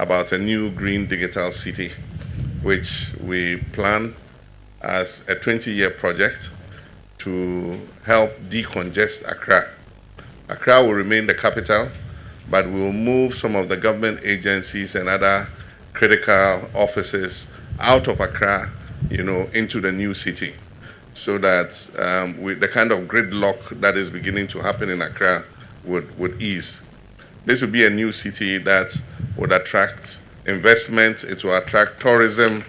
about a new green digital city, which we plan as a 20-year project to help decongest Accra. Accra will remain the capital, but we will move some of the government agencies and other critical offices out of Accra, into the new city, so that with the kind of gridlock that is beginning to happen in Accra would ease. This will be a new city that would attract investment, it will attract tourism,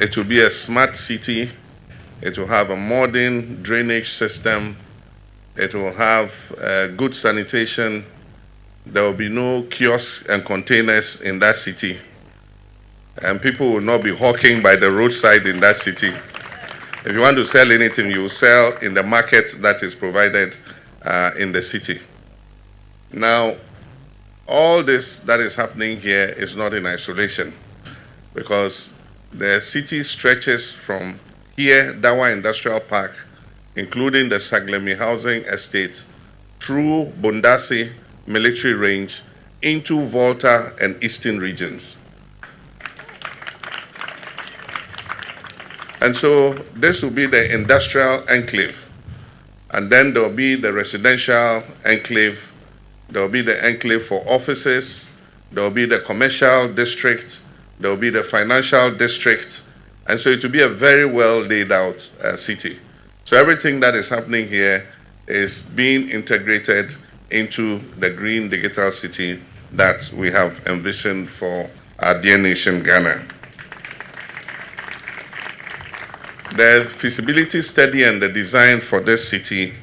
it will be a smart city, it will have a modern drainage system, it will have good sanitation, there will be no kiosks and containers in that city, and people will not be hawking by the roadside in that city. If you want to sell anything, you sell in the market that is provided in the city. Now, all this that is happening here is not in isolation, because the city stretches from here, Dawa Industrial Park, including the Saglemi Housing Estate, through Bondasi Military Range, into Volta and Eastern regions. And so this will be the industrial enclave. And then there will be the residential enclave. There will be the enclave for offices. There will be the commercial district. There will be the financial district. And so it will be a very well laid out city. So everything that is happening here is being integrated into the green digital city that we have envisioned for our dear nation, Ghana. The feasibility study and the design for this city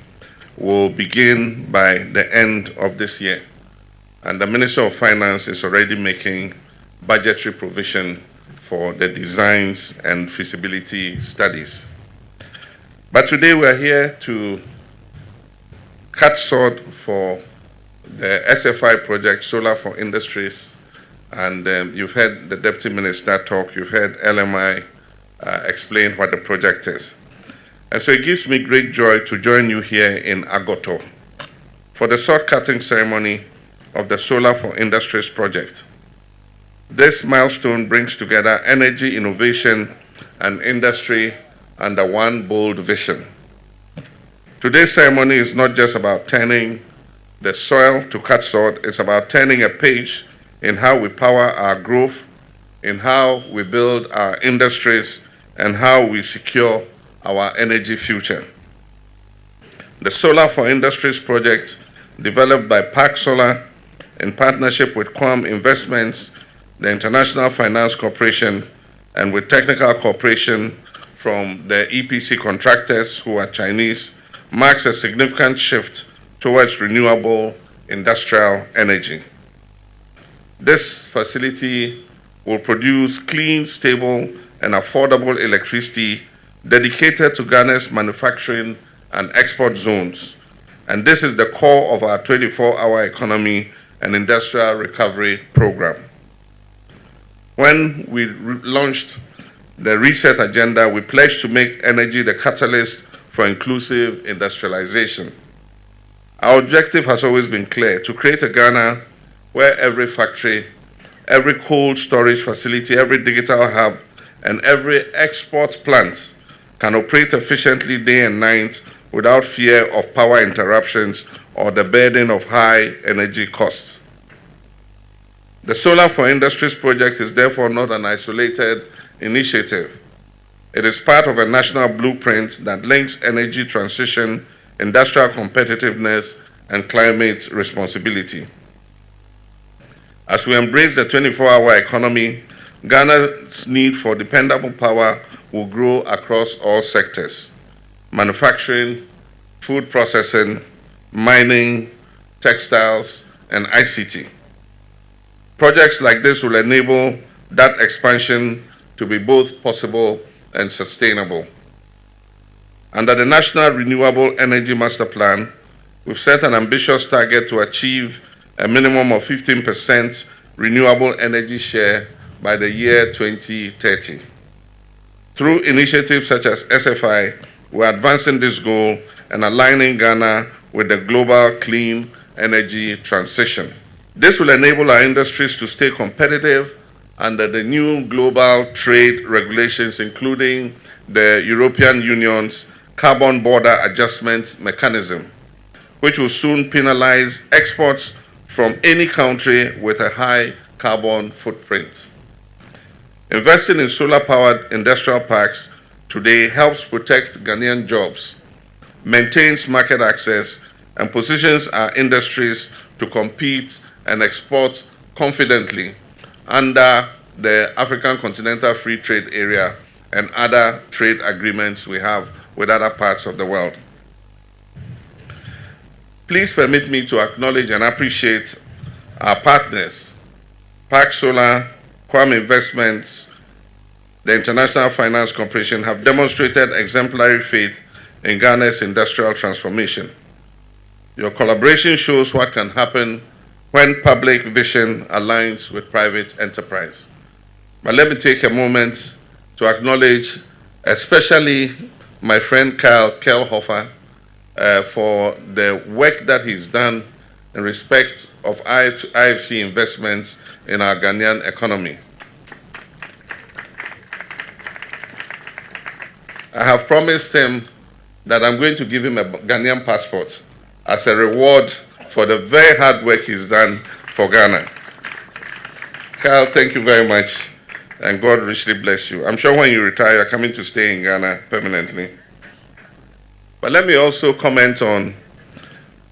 will begin by the end of this year. And the Minister of Finance is already making budgetary provision for the designs and feasibility studies. But today we are here to cut sword for the SFI project, Solar for Industries. And you've heard the Deputy Minister talk, you've heard LMI explain what the project is. And so it gives me great joy to join you here in Agoto for the sword cutting ceremony of the Solar for Industries project. This milestone brings together energy, innovation, and industry under one bold vision. Today's ceremony is not just about turning the soil to cut sword, it's about turning a page in how we power our growth, in how we build our industries, and how we secure our energy future. The Solar for Industries project, developed by Park Solar in partnership with Quam Investments, the International Finance Corporation, and with technical cooperation from the EPC contractors who are Chinese, marks a significant shift towards renewable industrial energy. This facility will produce clean, stable, and affordable electricity dedicated to Ghana's manufacturing and export zones. And this is the core of our 24-hour economy and industrial recovery program. When we launched the Reset Agenda, we pledged to make energy the catalyst for inclusive industrialization. Our objective has always been clear: to create a Ghana where every factory, every cold storage facility, every digital hub, and every export plant can operate efficiently day and night without fear of power interruptions or the burden of high energy costs. The Solar for Industries project is therefore not an isolated initiative. It is part of a national blueprint that links energy transition, industrial competitiveness, and climate responsibility. As we embrace the 24-hour economy, Ghana's need for dependable power will grow across all sectors: manufacturing, food processing, mining, textiles, and ICT. Projects like this will enable that expansion to be both possible and sustainable. Under the National Renewable Energy Master Plan, we've set an ambitious target to achieve a minimum of 15% renewable energy share by the year 2030. Through initiatives such as SFI, we're advancing this goal and aligning Ghana with the global clean energy transition. This will enable our industries to stay competitive under the new global trade regulations, including the European Union's Carbon Border Adjustment Mechanism, which will soon penalize exports from any country with a high carbon footprint. Investing in solar-powered industrial parks today helps protect Ghanaian jobs, maintains market access, and positions our industries to compete and export confidently under the African Continental Free Trade Area and other trade agreements we have with other parts of the world. Please permit me to acknowledge and appreciate our partners, Park Solar, Quam Investments, the International Finance Corporation have demonstrated exemplary faith in Ghana's industrial transformation. Your collaboration shows what can happen when public vision aligns with private enterprise. But let me take a moment to acknowledge especially my friend Kyle Kelhofer for the work that he's done in respect of IFC investments in our Ghanaian economy. I have promised him that I'm going to give him a Ghanaian passport as a reward for the very hard work he's done for Ghana. Kyle, thank you very much, and God richly bless you. I'm sure when you retire, you're coming to stay in Ghana permanently. But let me also comment on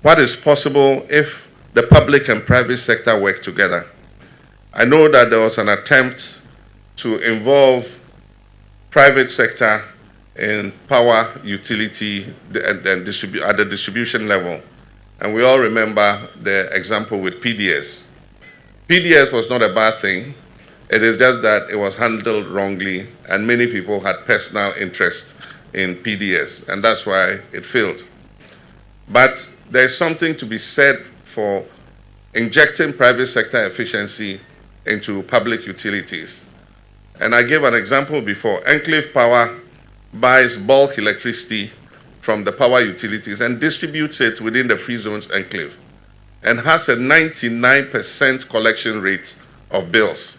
what is possible if the public and private sector work together. I know that there was an attempt to involve private sector in power utility and at the distribution level. And we all remember the example with PDS. PDS was not a bad thing. It is just that it was handled wrongly, and many people had personal interest in PDS, and that's why it failed. But there's something to be said for injecting private sector efficiency into public utilities. And I gave an example before. Enclave Power buys bulk electricity from the power utilities and distributes it within the free zones enclave and has a 99% collection rate of bills.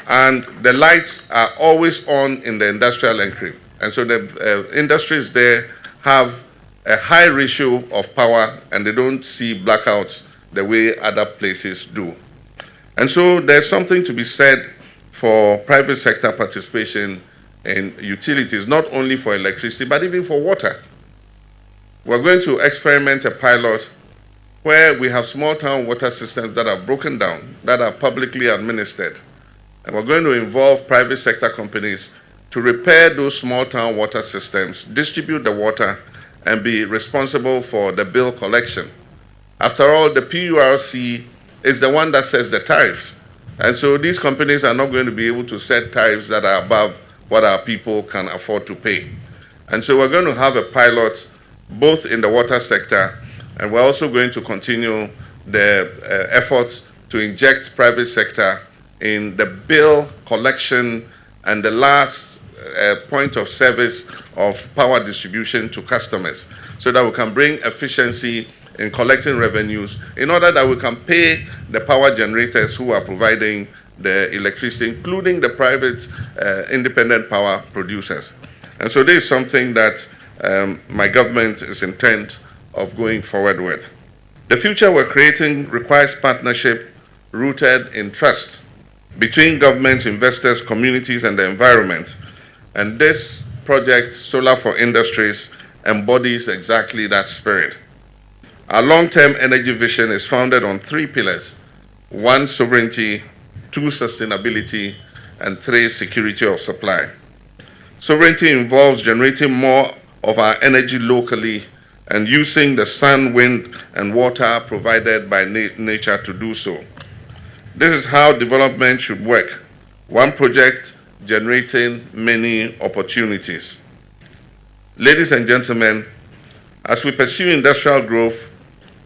And the lights are always on in the industrial enclave. And so the industries there have a high ratio of power and they don't see blackouts the way other places do. And so there's something to be said for private sector participation in utilities, not only for electricity, but even for water. We're going to experiment a pilot where we have small town water systems that are broken down, that are publicly administered. And we're going to involve private sector companies to repair those small town water systems, distribute the water, and be responsible for the bill collection. After all, the PURC is the one that sets the tariffs. And so these companies are not going to be able to set tariffs that are above what our people can afford to pay. And so we're going to have a pilot both in the water sector, and we're also going to continue the efforts to inject private sector in the bill collection and the last point of service of power distribution to customers, so that we can bring efficiency in collecting revenues in order that we can pay the power generators who are providing the electricity, including the private independent power producers. And so this is something that my government is intent of going forward with. The future we're creating requires partnership rooted in trust between governments, investors, communities, and the environment. And this project, Solar for Industries, embodies exactly that spirit. Our long-term energy vision is founded on 3 pillars: 1, sovereignty; 2, sustainability; and 3, security of supply. Sovereignty involves generating more of our energy locally and using the sun, wind, and water provided by nature to do so. This is how development should work: one project generating many opportunities. Ladies and gentlemen, as we pursue industrial growth,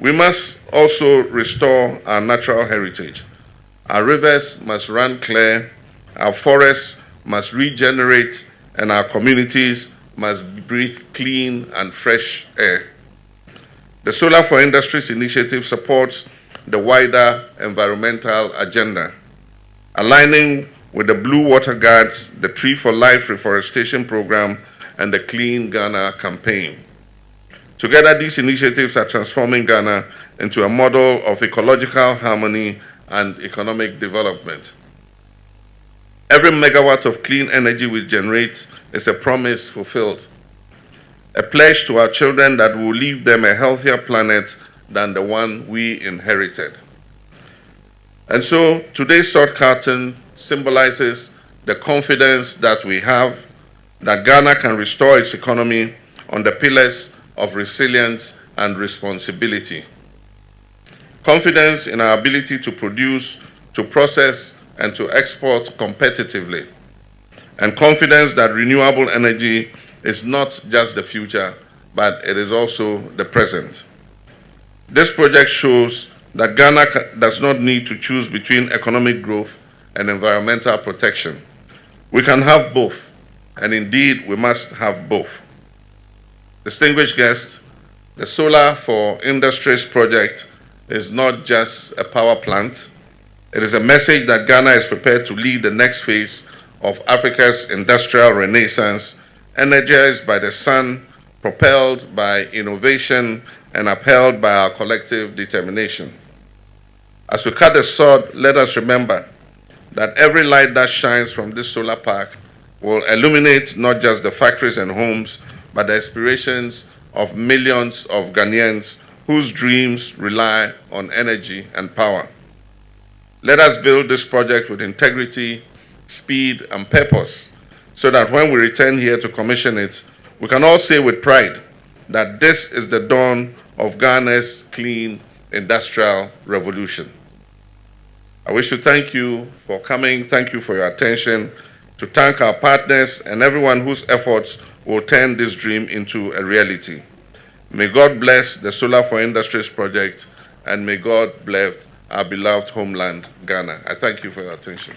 we must also restore our natural heritage. Our rivers must run clear, our forests must regenerate, and our communities must breathe clean and fresh air. The Solar for Industries initiative supports the wider environmental agenda, aligning with the Blue Water Guards, the Tree for Life reforestation program, and the Clean Ghana campaign. Together, these initiatives are transforming Ghana into a model of ecological harmony and economic development. Every megawatt of clean energy we generate is a promise fulfilled, a pledge to our children that will leave them a healthier planet than the one we inherited. And so today's salt curtain symbolizes the confidence that we have that Ghana can restore its economy on the pillars of resilience and responsibility. Confidence in our ability to produce, to process, and to export competitively. And confidence that renewable energy is not just the future, but it is also the present. This project shows that Ghana does not need to choose between economic growth and environmental protection. We can have both, and indeed we must have both. Distinguished guests, the Solar for Industries project is not just a power plant. It is a message that Ghana is prepared to lead the next phase of Africa's industrial renaissance, energized by the sun, propelled by innovation, and upheld by our collective determination. As we cut the sword, let us remember that every light that shines from this solar park will illuminate not just the factories and homes, but the aspirations of millions of Ghanaians whose dreams rely on energy and power. Let us build this project with integrity, speed, and purpose, so that when we return here to commission it, we can all say with pride that this is the dawn of Ghana's clean industrial revolution. I wish to thank you for coming, thank you for your attention, to thank our partners and everyone whose efforts will turn this dream into a reality. May God bless the Solar for Industries project, and may God bless our beloved homeland, Ghana. I thank you for your attention.